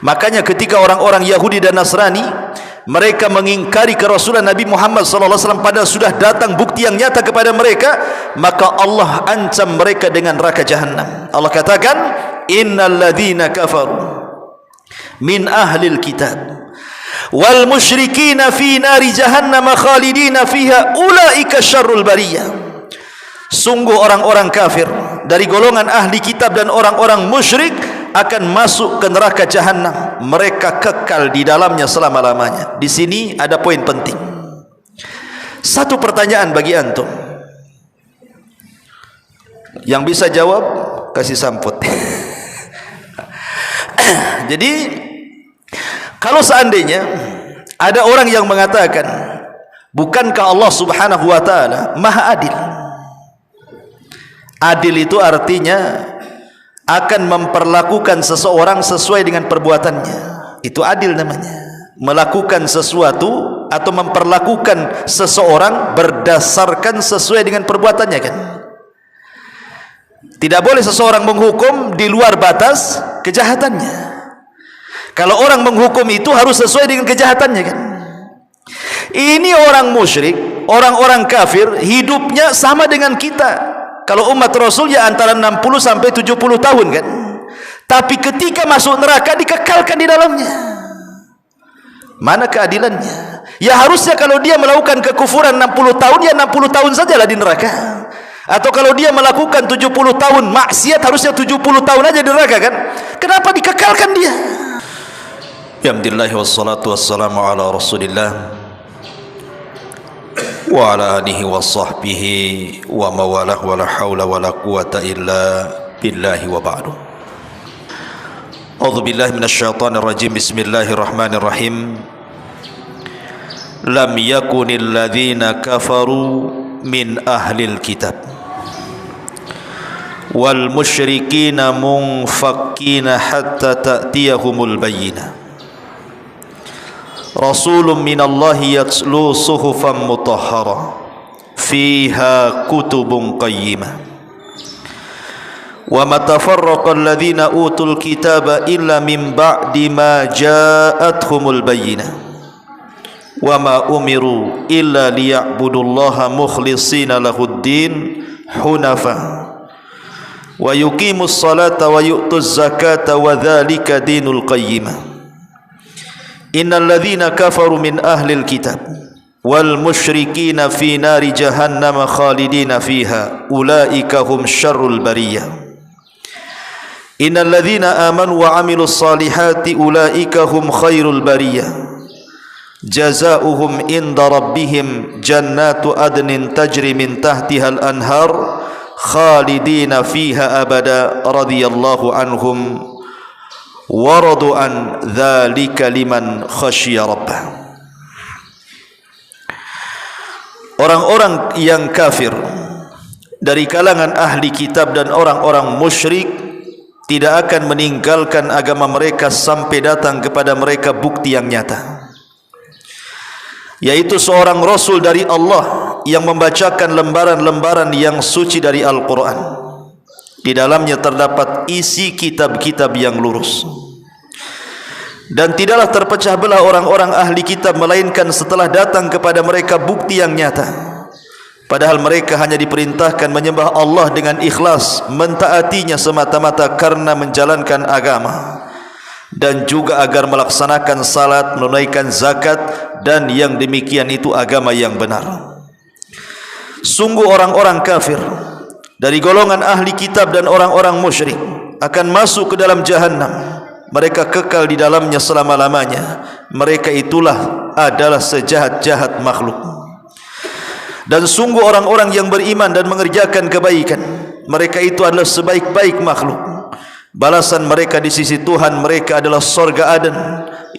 Makanya ketika orang-orang Yahudi dan Nasrani mereka mengingkari kerasulan Nabi Muhammad SAW padahal sudah datang bukti yang nyata kepada mereka, maka Allah ancam mereka dengan neraka jahanam. Allah katakan, innal ladzina kafaru min ahlil kitab wal musyrikina fi nari jahannam khalidina fiha ulaika syarrul bariyah. Sungguh orang-orang kafir dari golongan ahli kitab dan orang-orang musyrik akan masuk ke neraka jahanam, mereka kekal di dalamnya selama-lamanya. Di sini ada poin penting. Satu pertanyaan bagi antum. Yang bisa jawab kasih samput. Jadi kalau seandainya ada orang yang mengatakan, bukankah Allah Subhanahu wa taala Maha Adil? Adil itu artinya akan memperlakukan seseorang sesuai dengan perbuatannya. Itu adil namanya. Melakukan sesuatu atau memperlakukan seseorang berdasarkan sesuai dengan perbuatannya, kan? Tidak boleh seseorang menghukum di luar batas kejahatannya. Kalau orang menghukum itu harus sesuai dengan kejahatannya, kan? Ini orang musyrik, orang-orang kafir, hidupnya sama dengan kita. Kalau umat Rasul ya antara 60 sampai 70 tahun, kan? Tapi ketika masuk neraka dikekalkan di dalamnya. Mana keadilannya? Ya harusnya kalau dia melakukan kekufuran 60 tahun, ya 60 tahun sajalah di neraka. Atau kalau dia melakukan 70 tahun maksiat, harusnya 70 tahun aja di neraka, kan? Kenapa dikekalkan dia? Ya alhamdulillah wassalatu wassalamu ala Rasulillah wa ala alihi wa sahbihi wa mawalah wa la hawla wa la quwata illa billahi wa ba'du. A'udzu billahi minasyaitonir rajim. Bismillahirrahmanirrahim. Lam yakunil ladzina kafaru min ahlil kitab wal musyrikina munfakkina hatta ta'tiyahumul bayyinah. Rasulun minallahi yatslu suhufan mutahhara fiha kutubun qayyimah wa ma tafarraqa alladhina utul kitaba illa min ba'di ma ja'athumul bayyinah wa ma umiru illa liya'budullaha mukhlishina lahuddin hunafa wa yuqimus salata wa yu'tuz zakata wa dhalika dinul qayyimah. Innal ladzina kafaru min ahlil kitab wal musyrikina fi nari jahannam khalidina fiha ulaika hum syarrul bariyah. Innal ladzina amanu wa amilus salihati ulaika hum khairul bariyah. Jazaohum inda rabbihim jannatu adnin tajri min tahtiha al-anhar khalidina fiha abada radhiyallahu anhum waradu an dzalika liman khasyiya rabbah. Orang-orang yang kafir dari kalangan ahli kitab dan orang-orang musyrik tidak akan meninggalkan agama mereka sampai datang kepada mereka bukti yang nyata, yaitu seorang rasul dari Allah yang membacakan lembaran-lembaran yang suci dari Al-Quran. Di dalamnya terdapat isi kitab-kitab yang lurus. Dan tidaklah terpecah belah orang-orang ahli kitab melainkan setelah datang kepada mereka bukti yang nyata. Padahal mereka hanya diperintahkan menyembah Allah dengan ikhlas, mentaatinya semata-mata karena menjalankan agama, dan juga agar melaksanakan salat, menunaikan zakat, dan yang demikian itu agama yang benar. Sungguh orang-orang kafir dari golongan ahli kitab dan orang-orang musyrik akan masuk ke dalam jahanam. Mereka kekal di dalamnya selama-lamanya. Mereka itulah adalah sejahat-jahat makhluk. Dan sungguh orang-orang yang beriman dan mengerjakan kebaikan, mereka itu adalah sebaik-baik makhluk. Balasan mereka di sisi Tuhan mereka adalah surga Aden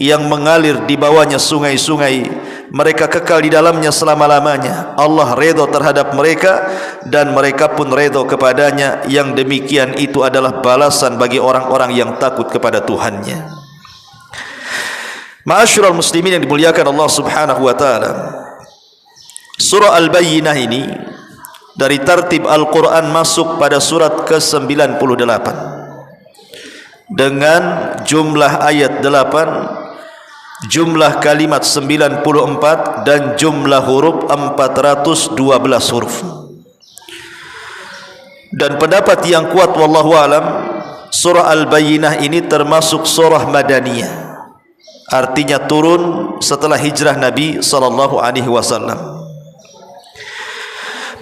yang mengalir di bawahnya sungai-sungai. Mereka kekal di dalamnya selama-lamanya. Allah redha terhadap mereka dan mereka pun redha kepadanya. Yang demikian itu adalah balasan bagi orang-orang yang takut kepada Tuhannya. Ma'asyiral muslimin yang dimuliakan Allah Subhanahu wa taala. Surah Al-Bayyinah ini dari tartib Al-Quran masuk pada surat ke-98. dengan jumlah ayat 8, jumlah kalimat 94 dan jumlah huruf 412 huruf. Dan pendapat yang kuat wallahu alam, surah Al-Bayyinah ini termasuk surah Madaniyah, artinya turun setelah hijrah Nabi sallallahu alaihi wasallam.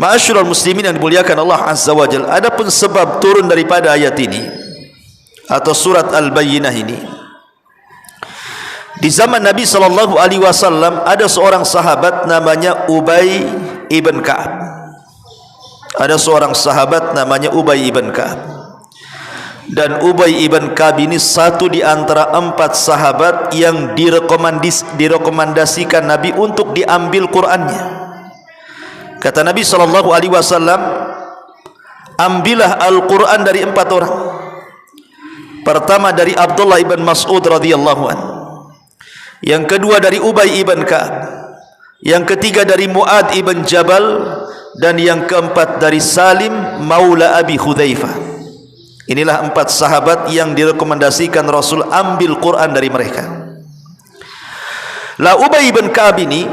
Ma'asyiral muslimin yang dimuliakan Allah Azza wa Jalla, adapun sebab turun daripada ayat ini atau surat Al-Bayyinah ini, di zaman Nabi sallallahu alaihi wasallam ada seorang sahabat namanya Ubay ibn Ka'ab. Ada seorang sahabat namanya Ubay ibn Ka'ab. Dan Ubay ibn Ka'ab ini satu di antara 4 sahabat yang direkomendasikan Nabi untuk diambil Qur'annya. Kata Nabi SAW, ambillah Al-Quran dari 4 orang. Pertama dari Abdullah ibn Mas'ud radhiyallahu anhu, yang kedua dari Ubay ibn Ka'ab, yang ketiga dari Mu'ad ibn Jabal, dan yang keempat dari Salim maula Abi Hudzaifah. Inilah 4 sahabat yang direkomendasikan Rasul ambil Quran dari mereka. La Ubay bin Ka'ab ini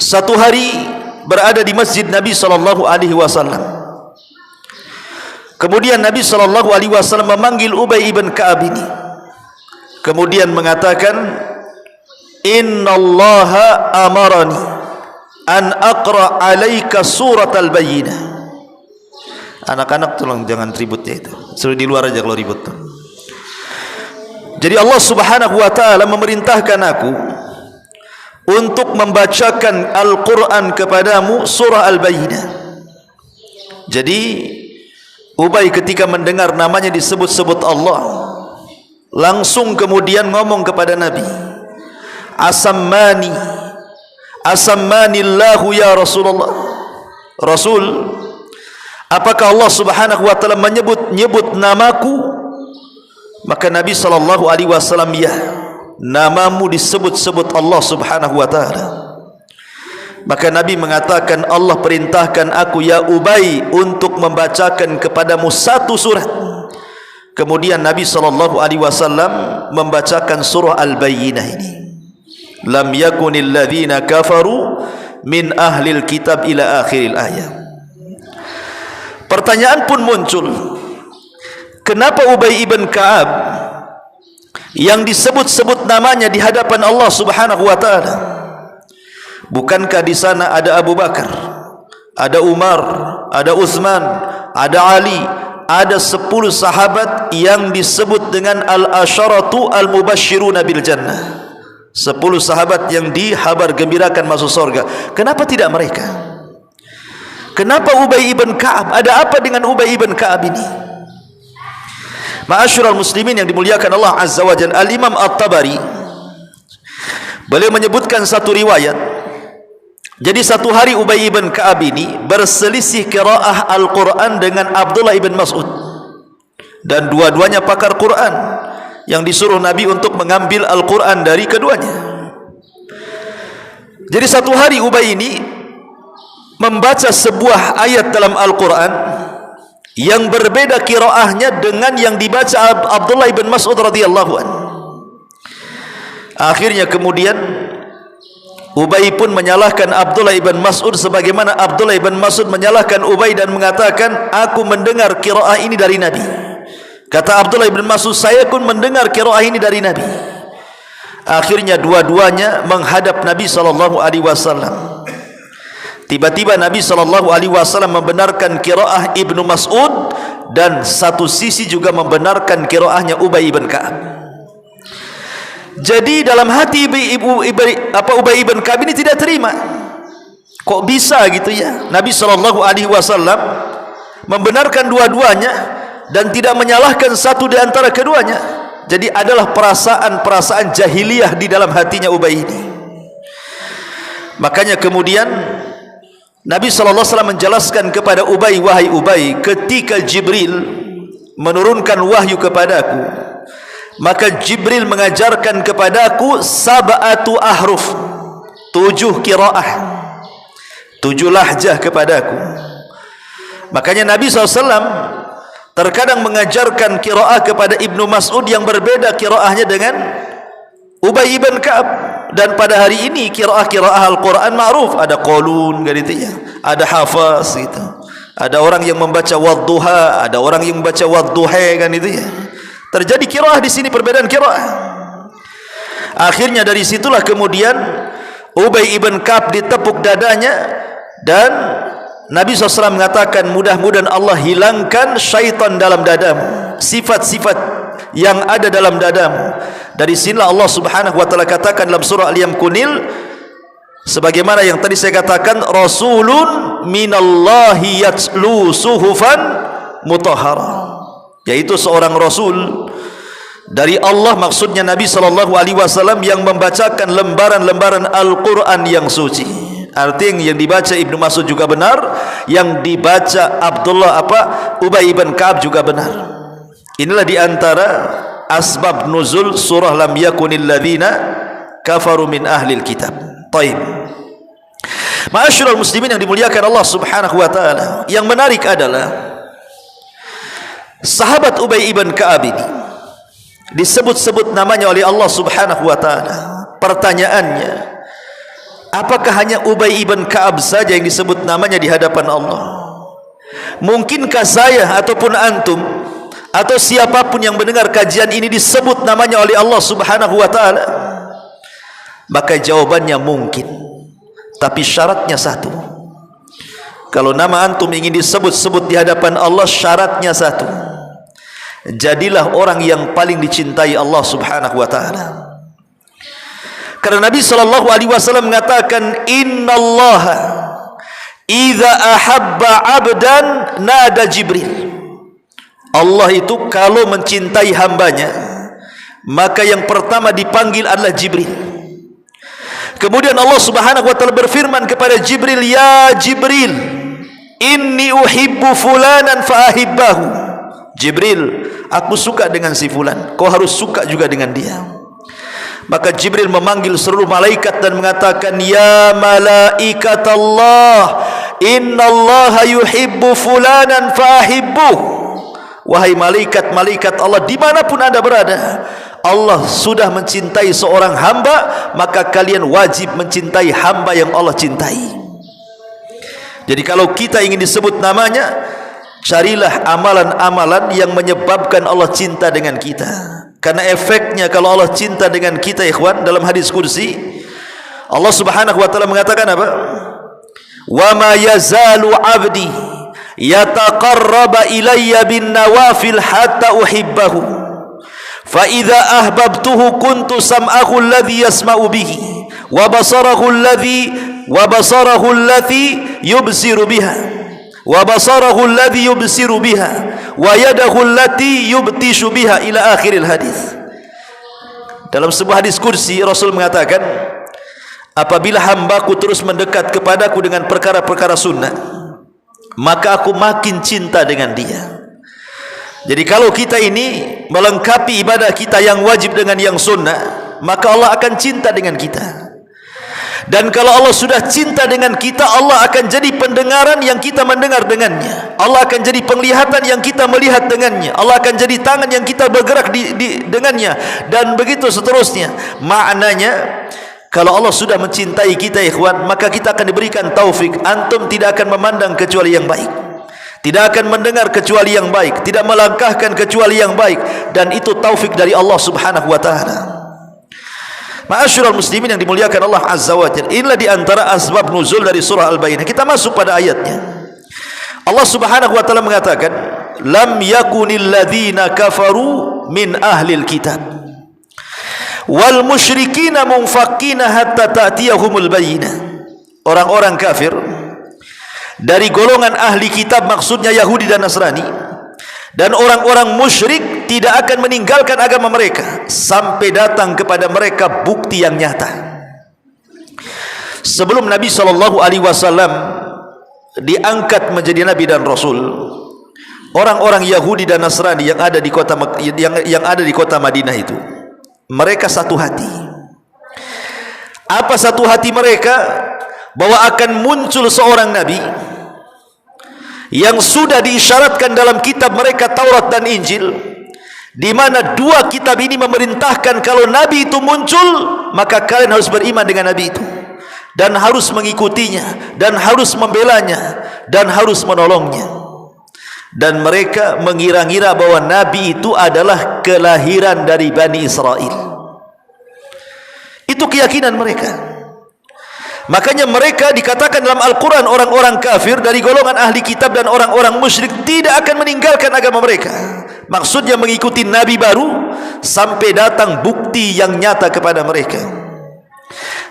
satu hari berada di masjid Nabi sallallahu alaihi wasallam. Kemudian Nabi sallallahu alaihi wasallam memanggil Ubay bin Ka'ab ini. Kemudian mengatakan, "Innallaha amarani an aqra alaika surat Al-Bayyinah." Anak-anak tolong jangan ribut ya itu. Suruh di luar aja kalau ribut tuh. Jadi Allah Subhanahu wa taala memerintahkan aku untuk membacakan Al-Qur'an kepadamu surah Al-Bayyinah. Jadi Ubay ketika mendengar namanya disebut-sebut Allah, langsung kemudian ngomong kepada Nabi, Asammanillahu ya Rasulullah. Rasul, apakah Allah Subhanahu wa taala menyebut namaku? Maka Nabi sallallahu alaihi wasallam, ya, namamu disebut-sebut Allah Subhanahu wa taala. Maka Nabi mengatakan, Allah perintahkan aku ya Ubay untuk membacakan kepadamu 1 surat. Kemudian Nabi sallallahu alaihi wasallam membacakan surah Al-Bayyinah ini. Lam yakunil ladzina kafaru min ahlil kitab ila akhiril ayat. Pertanyaan pun muncul, kenapa Ubay ibn Ka'ab yang disebut-sebut namanya di hadapan Allah Subhanahu wa taala? Bukankah di sana ada Abu Bakar, ada Umar, ada Utsman, ada Ali, ada 10 sahabat yang disebut dengan al-asyaratu al-mubasysyiruna bil jannah. 10 sahabat yang dihabar gembirakan masuk surga. Kenapa tidak mereka? Kenapa Ubay ibn Ka'ab? Ada apa dengan Ubay ibn Ka'ab ini? Ma'asyiral muslimin yang dimuliakan Allah Azza wa Jalla, Al-Imam At-Tabari beliau menyebutkan satu riwayat. Jadi satu hari Ubay ibn Ka'ab ini berselisih qiraah Al-Quran dengan Abdullah ibn Mas'ud, dan dua-duanya pakar Quran yang disuruh Nabi untuk mengambil Al-Quran dari keduanya. Jadi satu hari Ubay ini membaca sebuah ayat dalam Al-Quran yang berbeda qiraahnya dengan yang dibaca Abdullah ibn Mas'ud radhiyallahu anhu. Akhirnya kemudian Ubay pun menyalahkan Abdullah ibn Mas'ud sebagaimana Abdullah ibn Mas'ud menyalahkan Ubay dan mengatakan, aku mendengar qiraah ini dari Nabi. Kata Abdullah ibn Mas'ud, saya pun mendengar qiraah ini dari Nabi. Akhirnya dua-duanya menghadap Nabi SAW. Tiba-tiba Nabi SAW membenarkan qiraah Ibnu Mas'ud, dan satu sisi juga membenarkan qiraahnya Ubay ibn Ka'ab. Jadi dalam hati Ubay ibn Ka'ab ini tidak terima. Kok bisa gitu ya? Nabi SAW membenarkan dua-duanya dan tidak menyalahkan satu di antara keduanya. Jadi adalah perasaan-perasaan jahiliyah di dalam hatinya Ubay ini. Makanya kemudian Nabi SAW menjelaskan kepada Ubay, wahai Ubay, ketika Jibril menurunkan wahyu kepadaku, maka Jibril mengajarkan kepadaku sab'atu ahruf, 7 qiraah, 7 lahjah kepadaku. Makanya Nabi SAW terkadang mengajarkan qiraah kepada Ibnu Mas'ud yang berbeda qiraahnya dengan Ubay ibn Ka'ab. Dan pada hari ini qiraah Al-Quran ma'ruf, ada Qalun gitu ya, ada Hafaz gitu, ada orang yang membaca wadduha, ada orang yang membaca wadduha kan itu ya. Terjadi qiraah di sini, perbedaan qiraah. Akhirnya dari situlah kemudian Ubay ibn Ka'ab ditepuk dadanya, dan Nabi SAW mengatakan, mudah-mudahan Allah hilangkan syaitan dalam dadamu, sifat-sifat yang ada dalam dadamu. Dari sinilah Allah Subhanahu wa taala katakan dalam surah Al-Yamkunil, sebagaimana yang tadi saya katakan, rasulun minallahi yatlu suhufan mutahhara, yaitu seorang rasul dari Allah, maksudnya Nabi SAW yang membacakan lembaran-lembaran Al-Quran yang suci. Artinya yang dibaca Ibnu Mas'ud juga benar, yang dibaca Ubay ibn Ka'ab juga benar. Inilah diantara asbab nuzul surah lam yakunil ladzina kafaru min ahlil kitab. Taib. Ma'asyiral muslimin yang dimuliakan Allah Subhanahu wa taala, yang menarik adalah sahabat Ubay ibn Ka'ab ini disebut-sebut namanya oleh Allah Subhanahu wa taala. Pertanyaannya, apakah hanya Ubay ibn Ka'ab saja yang disebut namanya di hadapan Allah? Mungkinkah saya ataupun antum atau siapapun yang mendengar kajian ini disebut namanya oleh Allah Subhanahu wa taala? Maka jawabannya mungkin, tapi syaratnya satu. Kalau nama antum ingin disebut-sebut di hadapan Allah, syaratnya satu: jadilah orang yang paling dicintai Allah Subhanahu wa taala. Karena Nabi SAW mengatakan, innallaha idza ahabba 'abdan nada Jibril. Allah itu kalau mencintai hambanya, maka yang pertama dipanggil adalah Jibril. Kemudian Allah Subhanahu wa taala berfirman kepada Jibril, ya Jibril, inni uhibbu fulanan fa ahibbahu. Jibril, aku suka dengan si fulan, kau harus suka juga dengan dia. Maka Jibril memanggil seluruh malaikat dan mengatakan, ya malaikat Allah, innallaha yuhibbu fulanan fa ahibbuhu. Wahai malaikat-malaikat Allah, dimanapun anda berada, Allah sudah mencintai seorang hamba, maka kalian wajib mencintai hamba yang Allah cintai. Jadi kalau kita ingin disebut namanya, carilah amalan-amalan yang menyebabkan Allah cinta dengan kita. Karena efeknya kalau Allah cinta dengan kita, ikhwan, dalam hadis kursi Allah Subhanahu wa taala mengatakan apa? Wa ma yazalu 'abdi yataqarraba ilayya bin nawafil hatta uhibbahu fa idza ahbabtuhu kuntu sam'ahu alladhi yasma'u bihi wa basarahu alladhi yubsiru biha wa basarahu alladhi yubsiru biha wa yadahu allati yubtishu biha ila akhiril hadis. Dalam sebuah hadis kursi Rasul mengatakan, apabila hambaku terus mendekat kepadaku dengan perkara-perkara sunnah, maka aku makin cinta dengan dia. Jadi kalau kita ini melengkapi ibadah kita yang wajib dengan yang sunnah, maka Allah akan cinta dengan kita. Dan kalau Allah sudah cinta dengan kita, Allah akan jadi pendengaran yang kita mendengar dengannya, Allah akan jadi penglihatan yang kita melihat dengannya, Allah akan jadi tangan yang kita bergerak dengannya, dan begitu seterusnya. Maknanya, kalau Allah sudah mencintai kita, ikhwan, maka kita akan diberikan taufik. Antum tidak akan memandang kecuali yang baik, tidak akan mendengar kecuali yang baik, tidak melangkahkan kecuali yang baik, dan itu taufik dari Allah Subhanahu wa taala. Ma'asyiral muslimin yang dimuliakan Allah Azza wa Jalla, inilah diantara asbab nuzul dari surah Al-Baqarah. Kita masuk pada ayatnya. Allah Subhanahu wa taala mengatakan, lam yakunil ladzina kafaru min ahlil kitab wal musyrikina munfaqina hatta ta'tiyahumul bayyinah. Orang-orang kafir dari golongan ahli kitab, maksudnya Yahudi dan Nasrani, dan orang-orang musyrik tidak akan meninggalkan agama mereka sampai datang kepada mereka bukti yang nyata. Sebelum Nabi SAW diangkat menjadi Nabi dan Rasul, orang-orang Yahudi dan Nasrani yang ada di kota Madinah itu, mereka satu hati. Apa satu hati mereka? Bahwa akan muncul seorang Nabi yang sudah diisyaratkan dalam kitab mereka Taurat dan Injil, di mana dua kitab ini memerintahkan kalau Nabi itu muncul, maka kalian harus beriman dengan Nabi itu, dan harus mengikutinya, dan harus membelanya, dan harus menolongnya. Dan mereka mengira-ngira bahwa Nabi itu adalah kelahiran dari Bani Israel. Itu keyakinan mereka. Makanya mereka dikatakan dalam Al-Quran orang-orang kafir dari golongan ahli kitab dan orang-orang musyrik tidak akan meninggalkan agama mereka. Maksudnya mengikuti Nabi baru sampai datang bukti yang nyata kepada mereka.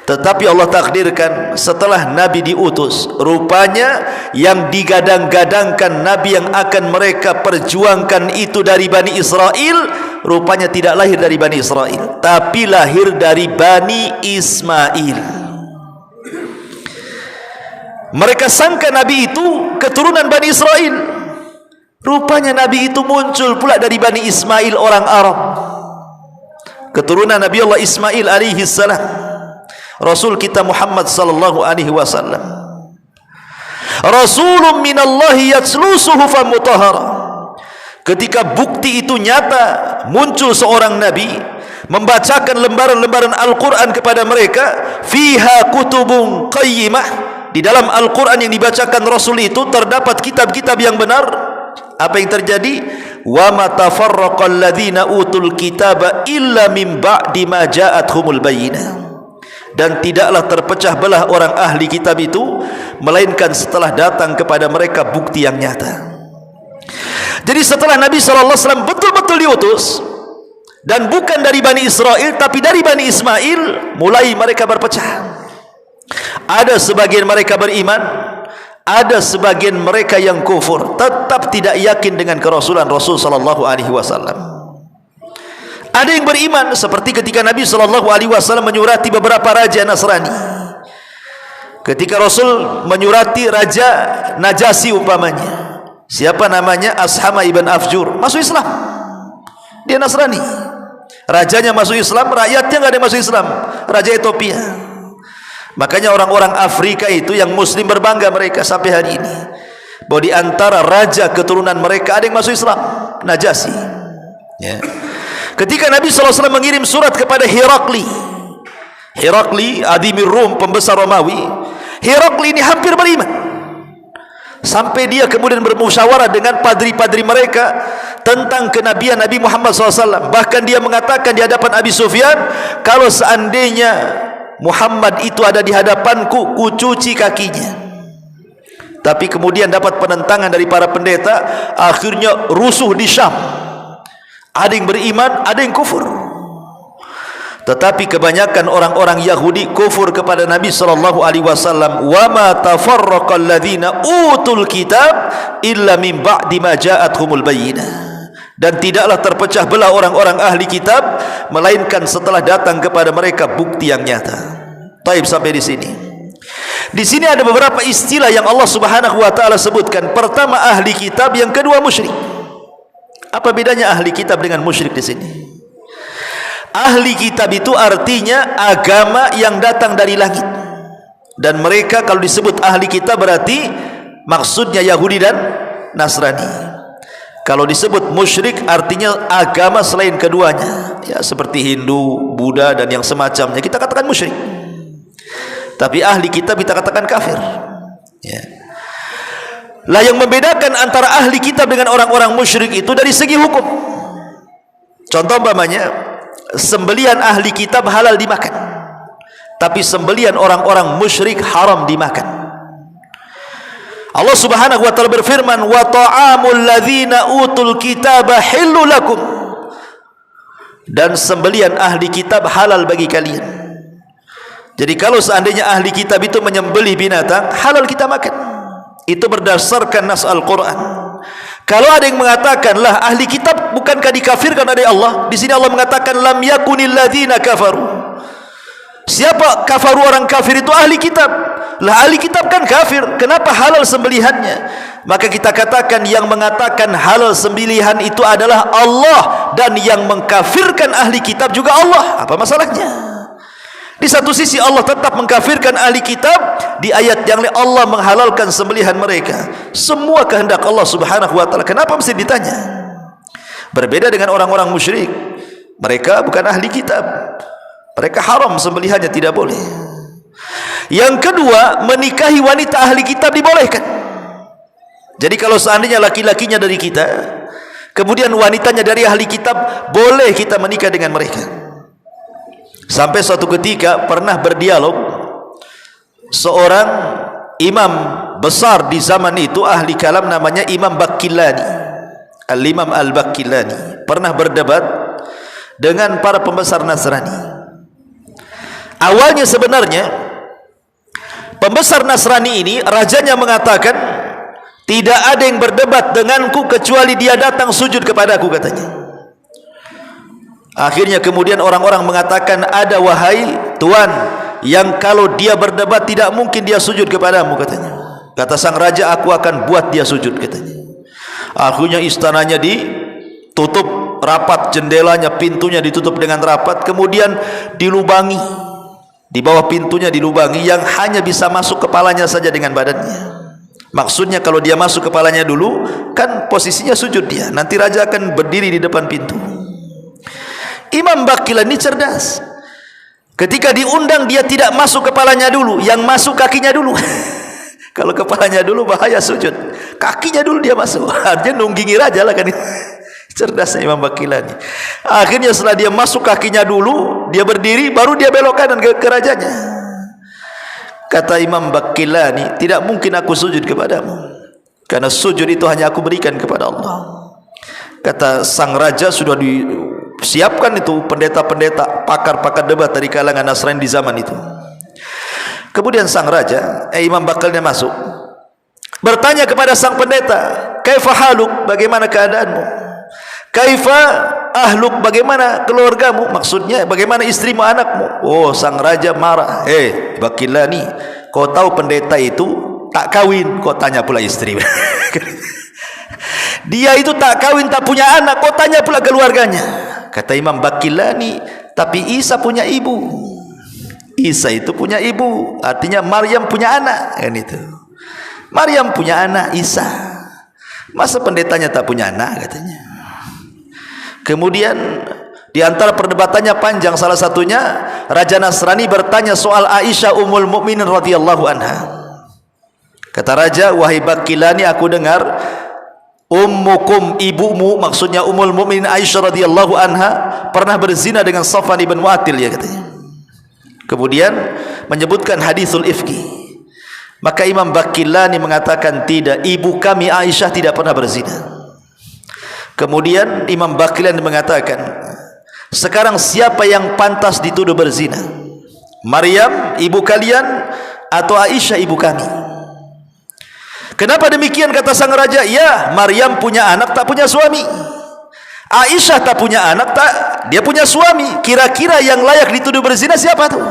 Tetapi Allah takdirkan setelah Nabi diutus, rupanya yang digadang-gadangkan Nabi yang akan mereka perjuangkan itu dari Bani Israel, rupanya tidak lahir dari Bani Israel, tapi lahir dari Bani Ismail. Mereka sangka Nabi itu keturunan Bani Israel, rupanya Nabi itu muncul pula dari Bani Ismail, orang Arab, keturunan Nabi Allah Ismail alaihi salam, Rasul kita Muhammad sallallahu alaihi wasallam. Rasulun minallahi yatslusuhu famutahhara. Ketika bukti itu nyata, muncul seorang nabi membacakan lembaran-lembaran Al-Quran kepada mereka, fiha kutubun qayyimah. Di dalam Al-Quran yang dibacakan Rasul itu terdapat kitab-kitab yang benar. Apa yang terjadi? Wa ma tafarraqal ladzina utul kitaba illa min ba'di ma ja'athumul bayyinah. Dan tidaklah terpecah belah orang ahli kitab itu melainkan setelah datang kepada mereka bukti yang nyata. Jadi setelah Nabi SAW betul-betul diutus, dan bukan dari Bani Israel tapi dari Bani Ismail, mulai mereka berpecah. Ada sebagian mereka beriman, ada sebagian mereka yang kufur, tetap tidak yakin dengan kerasulan Rasul sallallahu alaihi wasallam. Ada yang beriman seperti ketika Nabi sallallahu alaihi wasallam menyurati beberapa raja Nasrani. Ketika Rasul menyurati raja Najasyi umpamanya, siapa namanya? Ashama ibn Afjur, masuk Islam. Dia Nasrani. Rajanya masuk Islam, rakyatnya enggak ada yang masuk Islam. Raja Ethiopia. Makanya orang-orang Afrika itu yang Muslim berbangga mereka sampai hari ini, bahwa di antara raja keturunan mereka ada yang masuk Islam, Najasyi. Ya. Ketika Nabi SAW mengirim surat kepada Herakli, Adimir Rum, pembesar Romawi, Herakli ini hampir beriman, sampai dia kemudian bermusyawarah dengan padri-padri mereka tentang kenabian Nabi Muhammad SAW. Bahkan dia mengatakan di hadapan Abi Sufyan, kalau seandainya Muhammad itu ada di hadapanku, ku cuci kakinya. Tapi kemudian dapat penentangan dari para pendeta, akhirnya rusuh di Syam. Ada yang beriman, ada yang kufur. Tetapi kebanyakan orang-orang Yahudi kufur kepada Nabi sallallahu alaihi wasallam. Wa ma tafarraqal ladzina utul kitab illa min ba'di ma ja'athumul bayyinah. Dan tidaklah terpecah belah orang-orang ahli kitab melainkan setelah datang kepada mereka bukti yang nyata. Taib, sampai di sini. Di sini ada beberapa istilah yang Allah Subhanahu wa taala sebutkan. Pertama ahli kitab, yang kedua musyrik. Apa bedanya ahli kitab dengan musyrik di sini? Ahli kitab itu artinya agama yang datang dari langit. Dan mereka kalau disebut ahli kitab berarti maksudnya Yahudi dan Nasrani. Kalau disebut musyrik artinya agama selain keduanya, ya, seperti Hindu, Buddha dan yang semacamnya, kita katakan musyrik. Tapi ahli kitab kita katakan kafir. Ya. Lah yang membedakan antara ahli kitab dengan orang-orang musyrik itu dari segi hukum. Contoh umpamanya, sembelihan ahli kitab halal dimakan, tapi sembelihan orang-orang musyrik haram dimakan. Allah Subhanahu wa taala berfirman, wa ta'amul ladzina utul kitaba hillu lakum. Dan sembelihan ahli kitab halal bagi kalian. Jadi kalau seandainya ahli kitab itu menyembelih binatang, halal kita makan. Itu berdasarkan nas Al-Quran. Kalau ada yang mengatakan, lah ahli kitab bukankah dikafirkan oleh Allah? Di sini Allah mengatakan lam yakunil ladzina kafaru. Siapa kafaru? Orang kafir itu ahli kitab. Lah ahli kitab kan kafir, kenapa halal sembelihannya? Maka kita katakan yang mengatakan halal sembelihan itu adalah Allah, dan yang mengkafirkan ahli kitab juga Allah. Apa masalahnya? Di satu sisi Allah tetap mengkafirkan ahli kitab, di ayat yang lain Allah menghalalkan sembelihan mereka. Semua kehendak Allah Subhanahu wa taala. Kenapa mesti ditanya? Berbeda dengan orang-orang musyrik. Mereka bukan ahli kitab. Mereka haram sembelihannya, tidak boleh. Yang kedua, menikahi wanita ahli kitab dibolehkan. Jadi kalau seandainya laki-lakinya dari kita, kemudian wanitanya dari ahli kitab, boleh kita menikah dengan mereka. Sampai suatu ketika pernah berdialog seorang imam besar di zaman itu, ahli kalam, namanya Imam Baqillani, Al-Imam Al-Baqillani, pernah berdebat dengan para pembesar Nasrani. Awalnya sebenarnya pembesar Nasrani ini, rajanya mengatakan, tidak ada yang berdebat denganku kecuali dia datang sujud kepadaku, katanya. Akhirnya kemudian orang-orang mengatakan, ada wahai Tuan, yang kalau dia berdebat tidak mungkin dia sujud kepadamu, katanya. Kata sang raja, aku akan buat dia sujud, katanya. Akhirnya istananya ditutup rapat, jendelanya, pintunya ditutup dengan rapat, kemudian dilubangi. Di bawah pintunya dilubangi, yang hanya bisa masuk kepalanya saja dengan badannya. Maksudnya kalau dia masuk kepalanya dulu, kan posisinya sujud dia. Nanti raja akan berdiri di depan pintu. Imam Baqillani ini cerdas. Ketika diundang, dia tidak masuk kepalanya dulu, yang masuk kakinya dulu. Kalau kepalanya dulu bahaya sujud, kakinya dulu dia masuk. Artinya nunggingi raja lah kan. Cerdasnya Imam Baqillani. Akhirnya setelah dia masuk kakinya dulu, dia berdiri, baru dia belok kanan ke rajanya. Kata Imam Baqillani, tidak mungkin aku sujud kepadamu, karena sujud itu hanya aku berikan kepada Allah. Kata sang raja, sudah disiapkan itu pendeta-pendeta, pakar-pakar debat dari kalangan Nasrani di zaman itu. Kemudian sang raja, Imam Baqillani masuk, bertanya kepada sang pendeta, kaifa haluk, bagaimana keadaanmu? Kaifa ahluk, bagaimana keluargamu? Maksudnya bagaimana istrimu, anakmu? Oh, sang raja marah. Baqillani, kau tahu pendeta itu tak kawin, kau tanya pula istri. Dia itu tak kawin, tak punya anak, kau tanya pula keluarganya. Kata Imam Baqillani, tapi Isa punya ibu. Isa itu punya ibu, artinya Maryam punya anak, kan itu. Maryam punya anak, Isa. Masa pendetanya tak punya anak, katanya. Kemudian di antara perdebatannya panjang, salah satunya Raja Nasrani bertanya soal Aisyah Ummul Mukminin radhiyallahu anha. Kata raja, wahai Baqillani, aku dengar ummukum, ibumu, maksudnya Ummul Mukminin Aisyah radhiyallahu anha, pernah berzina dengan Safwan ibn Mu'attil, ya, katanya. Kemudian menyebutkan hadisul ifki. Maka Imam Baqillani mengatakan, tidak, ibu kami Aisyah tidak pernah berzina. Kemudian Imam Baqillani mengatakan, sekarang siapa yang pantas dituduh berzina? Maryam ibu kalian atau Aisyah ibu kami? Kenapa demikian? Kata sang raja, ya, Maryam punya anak tak punya suami, Aisyah tak punya anak, tak, dia punya suami. Kira-kira yang layak dituduh berzina siapa tuh?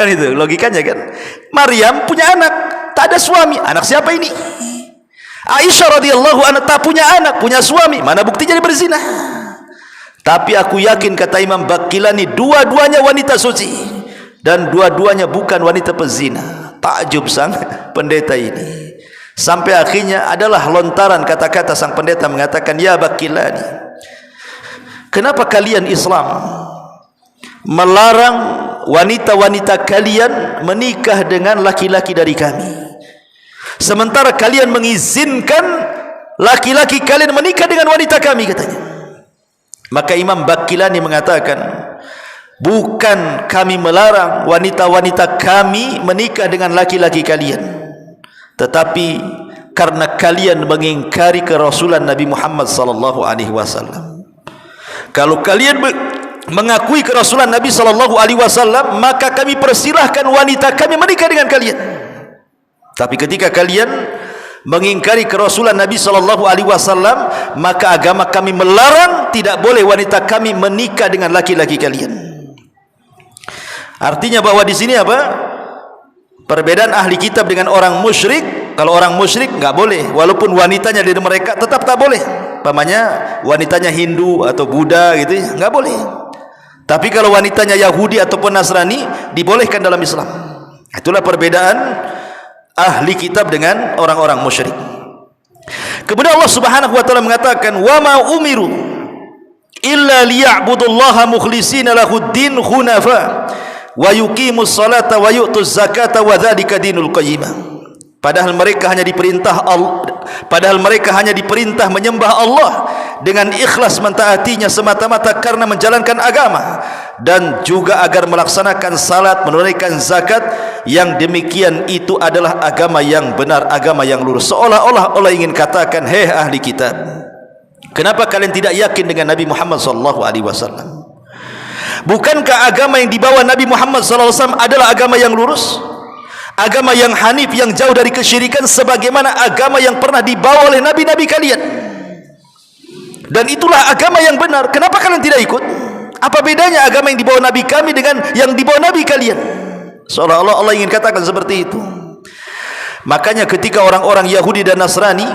Kan itu logikanya kan. Maryam punya anak, tak ada suami, anak siapa ini? Aisyah radhiyallahu anha tak punya anak, punya suami, mana buktinya dia berzina? Tapi aku yakin, kata Imam Baqillani, dua-duanya wanita suci dan dua-duanya bukan wanita pezina. Takjub sang pendeta ini. Sampai akhirnya adalah lontaran kata-kata sang pendeta mengatakan, ya Baqillani, kenapa kalian Islam melarang wanita-wanita kalian menikah dengan laki-laki dari kami, sementara kalian mengizinkan laki-laki kalian menikah dengan wanita kami, katanya. Maka Imam Baqillani mengatakan, bukan kami melarang wanita-wanita kami menikah dengan laki-laki kalian, tetapi karena kalian mengingkari kerasulan Nabi Muhammad sallallahu alaihi wasallam. Kalau kalian mengakui kerasulan Nabi sallallahu alaihi wasallam, maka kami persilahkan wanita kami menikah dengan kalian. Tapi ketika kalian mengingkari kerasulan Nabi sallallahu alaihi wasallam, maka agama kami melarang, tidak boleh wanita kami menikah dengan laki-laki kalian. Artinya bahwa di sini apa? Perbedaan ahli kitab dengan orang musyrik. Kalau orang musyrik enggak boleh, walaupun wanitanya dari mereka tetap tak boleh. Pamannya wanitanya Hindu atau Buddha gitu, enggak boleh. Tapi kalau wanitanya Yahudi ataupun Nasrani, dibolehkan dalam Islam. Itulah perbedaan ahli kitab dengan orang-orang musyrik. Kemudian Allah Subhanahu wa taala mengatakan, "Wa ma umiru illa liya'budullaha mukhlishina lahud-din hunafa wa yuqimus salata wa yu'tuz zakata wa dzalika dinul qayyimah." Padahal mereka hanya diperintah menyembah Allah dengan ikhlas mentaatinya semata-mata karena menjalankan agama, dan juga agar melaksanakan salat, menunaikan zakat. Yang demikian itu adalah agama yang benar, agama yang lurus. Seolah-olah Allah ingin katakan, hei ahli kitab, kenapa kalian tidak yakin dengan Nabi Muhammad SAW? Bukankah agama yang dibawa Nabi Muhammad SAW adalah agama yang lurus, agama yang hanif, yang jauh dari kesyirikan, sebagaimana agama yang pernah dibawa oleh nabi-nabi kalian? Dan itulah agama yang benar. Kenapa kalian tidak ikut? Apa bedanya agama yang dibawa nabi kami dengan yang dibawa nabi kalian? Seolah-olah Allah ingin katakan seperti itu. Makanya ketika orang-orang Yahudi dan Nasrani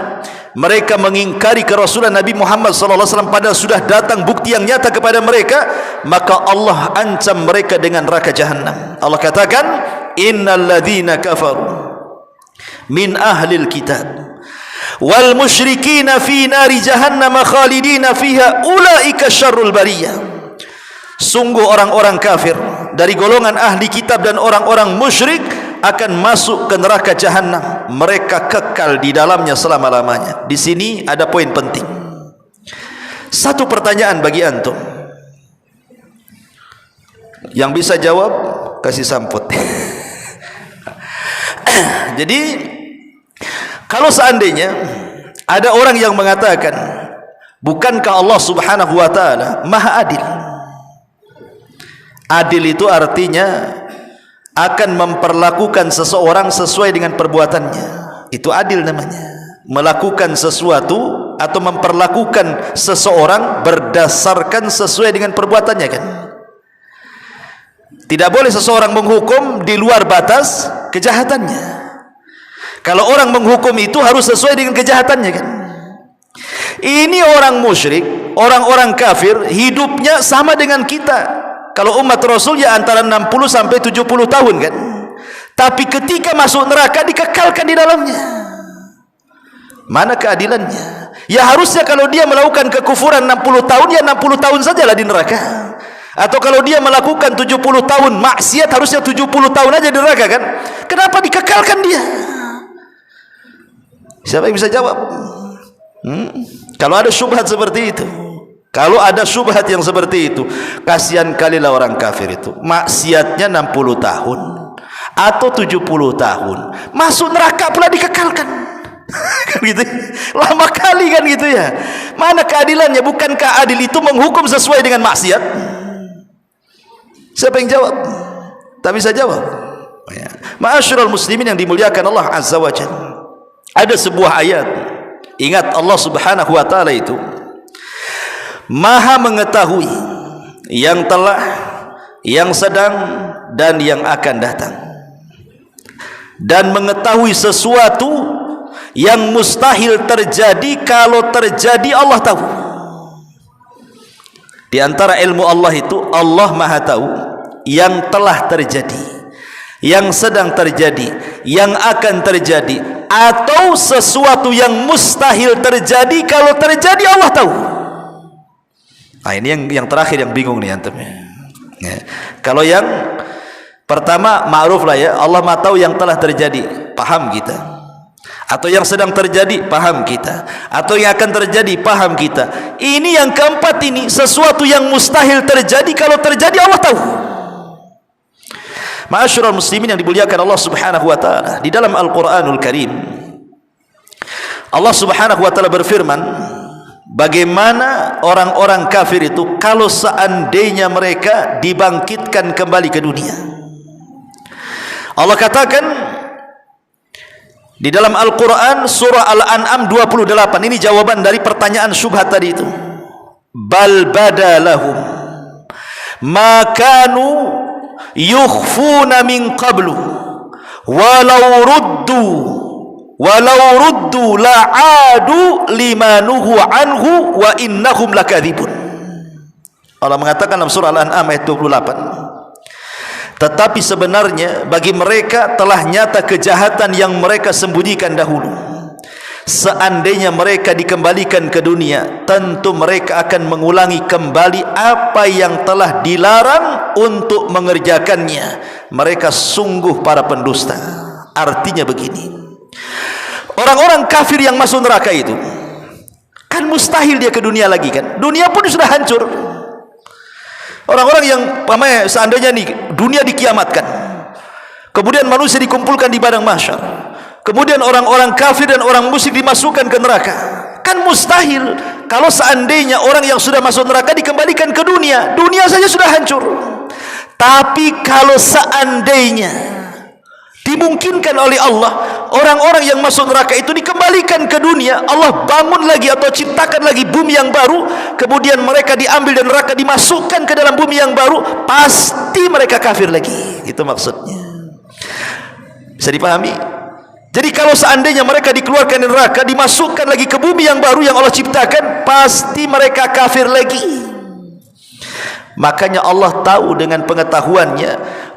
mereka mengingkari kerasulan Nabi Muhammad SAW, padahal sudah datang bukti yang nyata kepada mereka, maka Allah ancam mereka dengan neraka jahanam. Allah katakan, innal ladzina kafaru min ahlil kitab wal musyrikina fi nari jahannam khalidina fiha ulaika syarrul bariyah. Sungguh orang-orang kafir dari golongan ahli kitab dan orang-orang musyrik akan masuk ke neraka jahanam, mereka kekal di dalamnya selama-lamanya. Di sini ada poin penting. Satu pertanyaan bagi antum. Yang bisa jawab kasih samput. Jadi kalau seandainya ada orang yang mengatakan, bukankah Allah Subhanahu wa taala Maha Adil? Adil itu artinya akan memperlakukan seseorang sesuai dengan perbuatannya. Itu adil namanya. Melakukan sesuatu atau memperlakukan seseorang berdasarkan sesuai dengan perbuatannya, kan? Tidak boleh seseorang menghukum di luar batas kejahatannya. Kalau orang menghukum itu harus sesuai dengan kejahatannya, kan? Ini orang musyrik, orang-orang kafir, hidupnya sama dengan kita. Kalau umat Rasul ya antara 60 sampai 70 tahun, kan? Tapi ketika masuk neraka dikekalkan di dalamnya. Mana keadilannya? Ya harusnya kalau dia melakukan kekufuran 60 tahun, ya 60 tahun sajalah di neraka. Atau kalau dia melakukan 70 tahun maksiat, harusnya 70 tahun aja di neraka, kan? Kenapa dikekalkan dia? Siapa yang bisa jawab? Kalau ada syubhat seperti itu, kalau ada syubhat yang seperti itu, kasihan kalilah orang kafir itu. Maksiatnya 60 tahun atau 70 tahun, masuk neraka pula dikekalkan. Kan gitu. Lama kali, kan gitu ya. Mana keadilannya? Bukankah adil itu menghukum sesuai dengan maksiat? Siapa yang jawab? Tak bisa jawab. Ma'asyiral muslimin yang dimuliakan Allah Azza wa Jalla. Ada sebuah ayat. Ingat, Allah Subhanahu wa taala itu Maha mengetahui yang telah, yang sedang, dan yang akan datang, dan mengetahui sesuatu yang mustahil terjadi. Kalau terjadi Allah tahu. Di antara ilmu Allah itu, Allah Maha tahu yang telah terjadi, yang sedang terjadi, yang akan terjadi, atau sesuatu yang mustahil terjadi. Kalau terjadi Allah tahu. Nah, ini yang terakhir yang bingung nih antum ya. Kalau yang pertama ma'ruf lah ya, Allah Maha tahu yang telah terjadi, paham kita. Atau yang sedang terjadi, paham kita. Atau yang akan terjadi, paham kita. Ini yang keempat, ini sesuatu yang mustahil terjadi, kalau terjadi Allah tahu. Ma'asyiral muslimin yang dimuliakan Allah Subhanahu wa taala, di dalam Al-Qur'anul Karim Allah Subhanahu wa taala berfirman, bagaimana orang-orang kafir itu kalau seandainya mereka dibangkitkan kembali ke dunia. Allah katakan di dalam Al-Quran surah Al-An'am 28, ini jawaban dari pertanyaan syubhat tadi itu. Bal badalahum ma kanu yukhfuna min qablu walau ruddu la'adu limanuhu anhu wa innahum lakadzibun. Allah mengatakan dalam surah Al-An'am ayat 28, tetapi sebenarnya bagi mereka telah nyata kejahatan yang mereka sembunyikan dahulu. Seandainya mereka dikembalikan ke dunia, tentu mereka akan mengulangi kembali apa yang telah dilarang untuk mengerjakannya. Mereka sungguh para pendusta. Artinya begini, orang-orang kafir yang masuk neraka itu kan mustahil dia ke dunia lagi kan. Dunia pun sudah hancur. Orang-orang yang seandainya nih dunia dikiamatkan, kemudian manusia dikumpulkan di padang mahsyar, kemudian orang-orang kafir dan orang musyrik dimasukkan ke neraka, kan mustahil kalau seandainya orang yang sudah masuk neraka dikembalikan ke dunia. Dunia saja sudah hancur. Tapi kalau seandainya dimungkinkan oleh Allah, orang-orang yang masuk neraka itu dikembalikan ke dunia, Allah bangun lagi atau ciptakan lagi bumi yang baru, kemudian mereka diambil dan neraka dimasukkan ke dalam bumi yang baru, pasti mereka kafir lagi. Itu maksudnya. Bisa dipahami? Jadi kalau seandainya mereka dikeluarkan dari neraka, dimasukkan lagi ke bumi yang baru yang Allah ciptakan, pasti mereka kafir lagi. Makanya Allah tahu dengan pengetahuannya,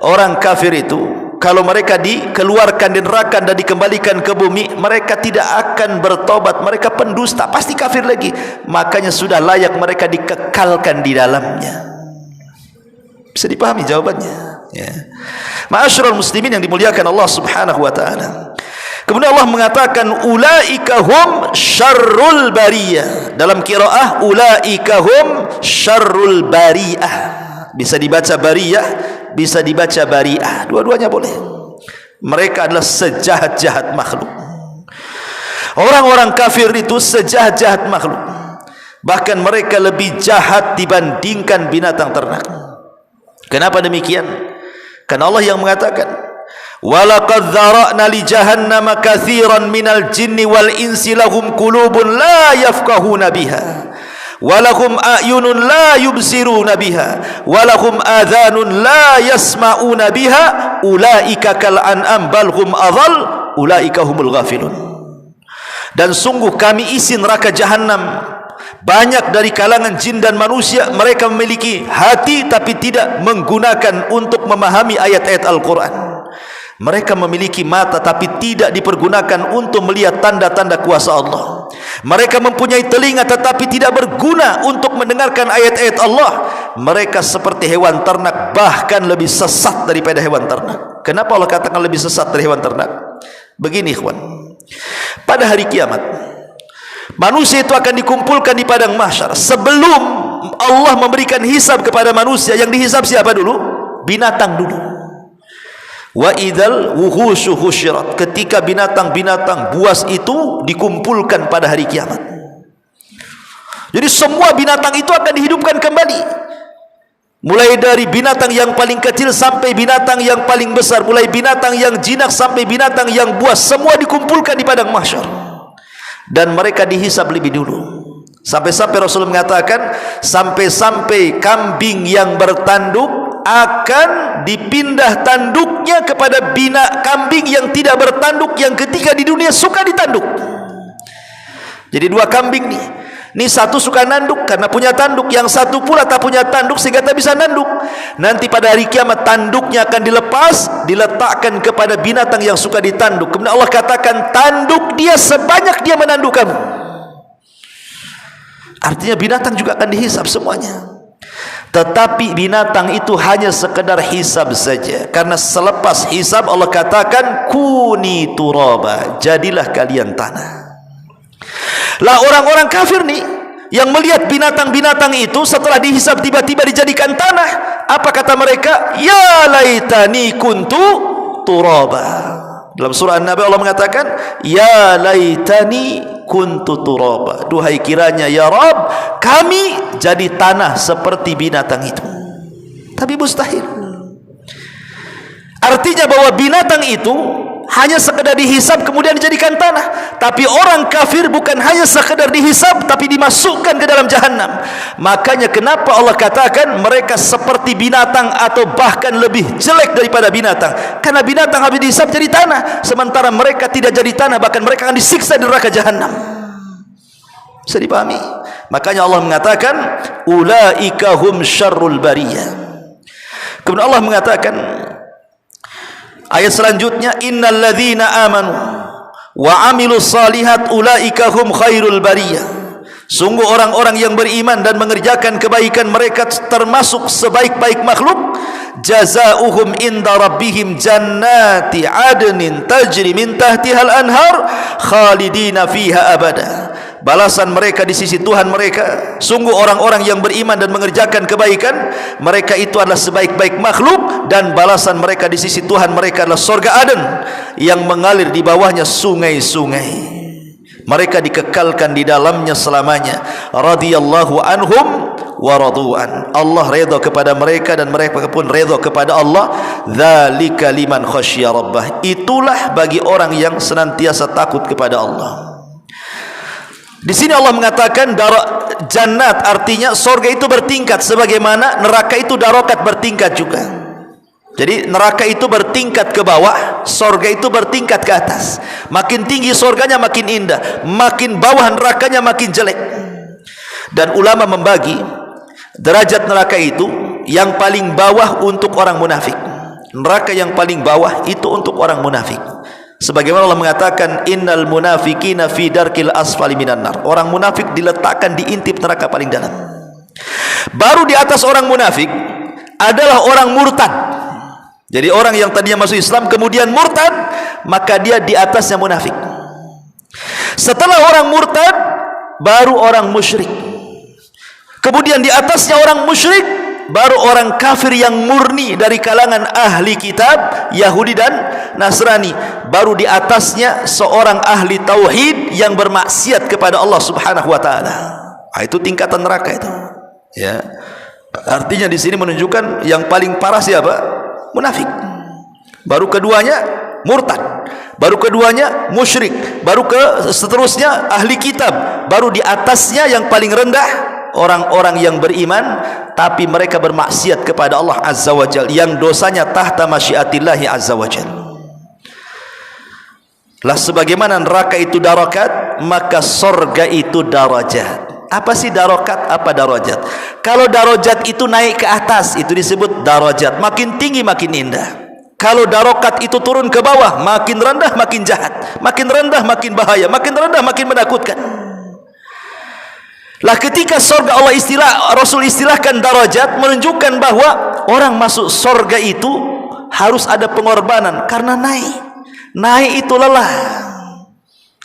orang kafir itu kalau mereka dikeluarkan dari neraka dan dikembalikan ke bumi, mereka tidak akan bertobat, mereka pendusta, pasti kafir lagi. Makanya sudah layak mereka dikekalkan di dalamnya. Bisa dipahami jawabannya ya. Ma'asyiral muslimin yang dimuliakan Allah Subhanahu wa taala. Kemudian Allah mengatakan ulaika hum syarrul bariyah. Dalam qiraah ulaika hum syarrul bariyah. Bisa dibaca bariyah, bisa dibaca bari'ah, dua-duanya boleh. Mereka adalah sejahat-jahat makhluk. Orang-orang kafir itu sejahat-jahat makhluk. Bahkan mereka lebih jahat dibandingkan binatang ternak. Kenapa demikian? Karena Allah yang mengatakan, walaqad dzara'na li jahannama katsiran minal jinni wal insi lahum qulubun la yafqahuna biha walahum a'yunun la yubsiruna biha walahum adhanun la yasma'una biha ulaika kal an'am bal hum adhal ulaika humul ghafilun. Dan sungguh kami isi neraka jahanam banyak dari kalangan jin dan manusia, mereka memiliki hati tapi tidak menggunakan untuk memahami ayat-ayat Al-Quran. Mereka memiliki mata tapi tidak dipergunakan untuk melihat tanda-tanda kuasa Allah. Mereka mempunyai telinga tetapi tidak berguna untuk mendengarkan ayat-ayat Allah. Mereka seperti hewan ternak, bahkan lebih sesat daripada hewan ternak. Kenapa Allah katakan lebih sesat dari hewan ternak? Begini ikhwan, pada hari kiamat manusia itu akan dikumpulkan di padang mahsyar. Sebelum Allah memberikan hisab kepada manusia, yang dihisab siapa dulu? Binatang dulu. Wa idzal wuhushu husyirat, ketika binatang-binatang buas itu dikumpulkan pada hari kiamat. Jadi semua binatang itu akan dihidupkan kembali, mulai dari binatang yang paling kecil sampai binatang yang paling besar, mulai binatang yang jinak sampai binatang yang buas, semua dikumpulkan di padang mahsyar dan mereka dihisab lebih dulu. Sampai-sampai Rasul mengatakan, sampai-sampai kambing yang bertanduk akan dipindah tanduknya kepada kambing yang tidak bertanduk, yang ketika di dunia suka ditanduk. Jadi dua kambing nih, ini satu suka nanduk karena punya tanduk, yang satu pula tak punya tanduk sehingga tak bisa nanduk. Nanti pada hari kiamat tanduknya akan dilepas, diletakkan kepada binatang yang suka ditanduk. Kemudian Allah katakan, tanduk dia sebanyak dia menanduk kamu. Artinya binatang juga akan dihisab semuanya. Tetapi binatang itu hanya sekedar hisab saja, karena selepas hisab Allah katakan kuni turaba, jadilah kalian tanah. Lah orang-orang kafir nih yang melihat binatang-binatang itu setelah dihisab tiba-tiba dijadikan tanah, apa kata mereka? Ya laitani kuntu turaba. Dalam surah An-Nabi Allah mengatakan, ya laitani kuntu turaba, duhai kiranya ya Rabb kami jadi tanah seperti binatang itu. Tapi mustahil. Artinya bahwa binatang itu hanya sekedar dihisab kemudian dijadikan tanah. Tapi orang kafir bukan hanya sekedar dihisab tapi dimasukkan ke dalam jahanam. Makanya kenapa Allah katakan mereka seperti binatang atau bahkan lebih jelek daripada binatang? Karena binatang habis dihisab jadi tanah, sementara mereka tidak jadi tanah, bahkan mereka akan disiksa di neraka jahanam. Bisa dipahami? Makanya Allah mengatakan ulaika hum syarrul bariyah. Kemudian Allah mengatakan ayat selanjutnya innal ladzina amanu wa amilus salihat ulaika hum khairul bariyah. Sungguh orang-orang yang beriman dan mengerjakan kebaikan mereka termasuk sebaik-baik makhluk. Jazaohum inda rabbihim jannati adnin tajri min tahtihal anhar khalidina fiha abada. Balasan mereka di sisi Tuhan mereka, sungguh orang-orang yang beriman dan mengerjakan kebaikan, mereka itu adalah sebaik-baik makhluk, dan balasan mereka di sisi Tuhan mereka adalah surga Aden yang mengalir di bawahnya sungai-sungai. Mereka dikekalkan di dalamnya selamanya. Radhiyallahu anhum wa radu'an. Allah redha kepada mereka dan mereka pun redha kepada Allah. Dzalika liman khasyya rabbah. Itulah bagi orang yang senantiasa takut kepada Allah. Di sini Allah mengatakan jannat, artinya surga itu bertingkat, sebagaimana neraka itu darokat bertingkat juga. Jadi neraka itu bertingkat ke bawah, surga itu bertingkat ke atas. Makin tinggi surganya makin indah, makin bawah nerakanya makin jelek. Dan ulama membagi derajat neraka itu, yang paling bawah untuk orang munafik. Neraka yang paling bawah itu untuk orang munafik. Sebagaimana Allah mengatakan innal munafiqina fi darkil asfali minan nar. Orang munafik diletakkan di intip neraka paling dalam. Baru di atas orang munafik adalah orang murtad. Jadi orang yang tadinya masuk Islam kemudian murtad, maka dia di atasnya munafik. Setelah orang murtad baru orang musyrik. Kemudian di atasnya orang musyrik baru orang kafir yang murni dari kalangan ahli kitab Yahudi dan Nasrani. Baru di atasnya seorang ahli tauhid yang bermaksiat kepada Allah Subhanahu wa taala. Itu tingkatan neraka itu. Ya. Artinya di sini menunjukkan yang paling parah siapa? Munafik. Baru keduanya murtad. Baru keduanya musyrik. Baru seterusnya ahli kitab. Baru di atasnya yang paling rendah orang-orang yang beriman tapi mereka bermaksiat kepada Allah Azza wa Jalla, yang dosanya tahta masyiatillahi Azza wa Jalla. Lah sebagaimana neraka itu darakat, maka surga itu darajat. Apa sih darakat, apa darajat? Kalau darajat itu naik ke atas, itu disebut darajat, makin tinggi makin indah. Kalau darakat itu turun ke bawah, makin rendah makin jahat, makin rendah makin bahaya, makin rendah makin menakutkan. Lah ketika surga Rasul istilahkan darajat, menunjukkan bahwa orang masuk surga itu harus ada pengorbanan, karena naik itu lelah.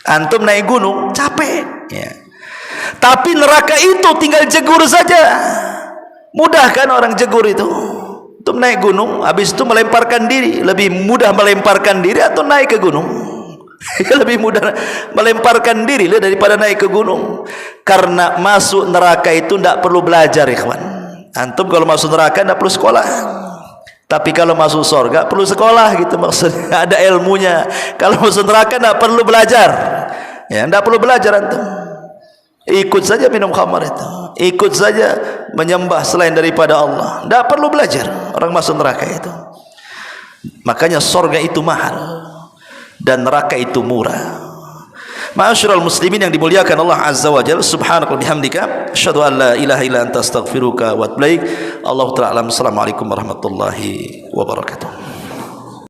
Antum naik gunung capek, ya. Tapi neraka itu tinggal jegur saja. Mudah kan orang jegur itu? Antum naik gunung, habis itu melemparkan diri. Lebih mudah melemparkan diri atau naik ke gunung? Lebih mudah melemparkan diri daripada naik ke gunung. Karena masuk neraka itu tidak perlu belajar, ikhwan. Antum kalau masuk neraka tidak perlu sekolah. Tapi kalau masuk surga perlu sekolah, gitu maksudnya, ada ilmunya. Kalau masuk neraka tidak perlu belajar. Ya, tidak perlu belajar antum. Ikut saja minum khamar itu. Ikut saja menyembah selain daripada Allah. Tidak perlu belajar orang masuk neraka itu. Makanya surga itu mahal dan neraka itu murah. Ma'asyiral muslimin yang dimuliakan Allah Azza wa Jalla, subhanaka wa bihamdika asyhadu an la ilaha illa anta astaghfiruka wa atubu ilaik. Allahu ta'ala alam. Assalamualaikum warahmatullahi wabarakatuh.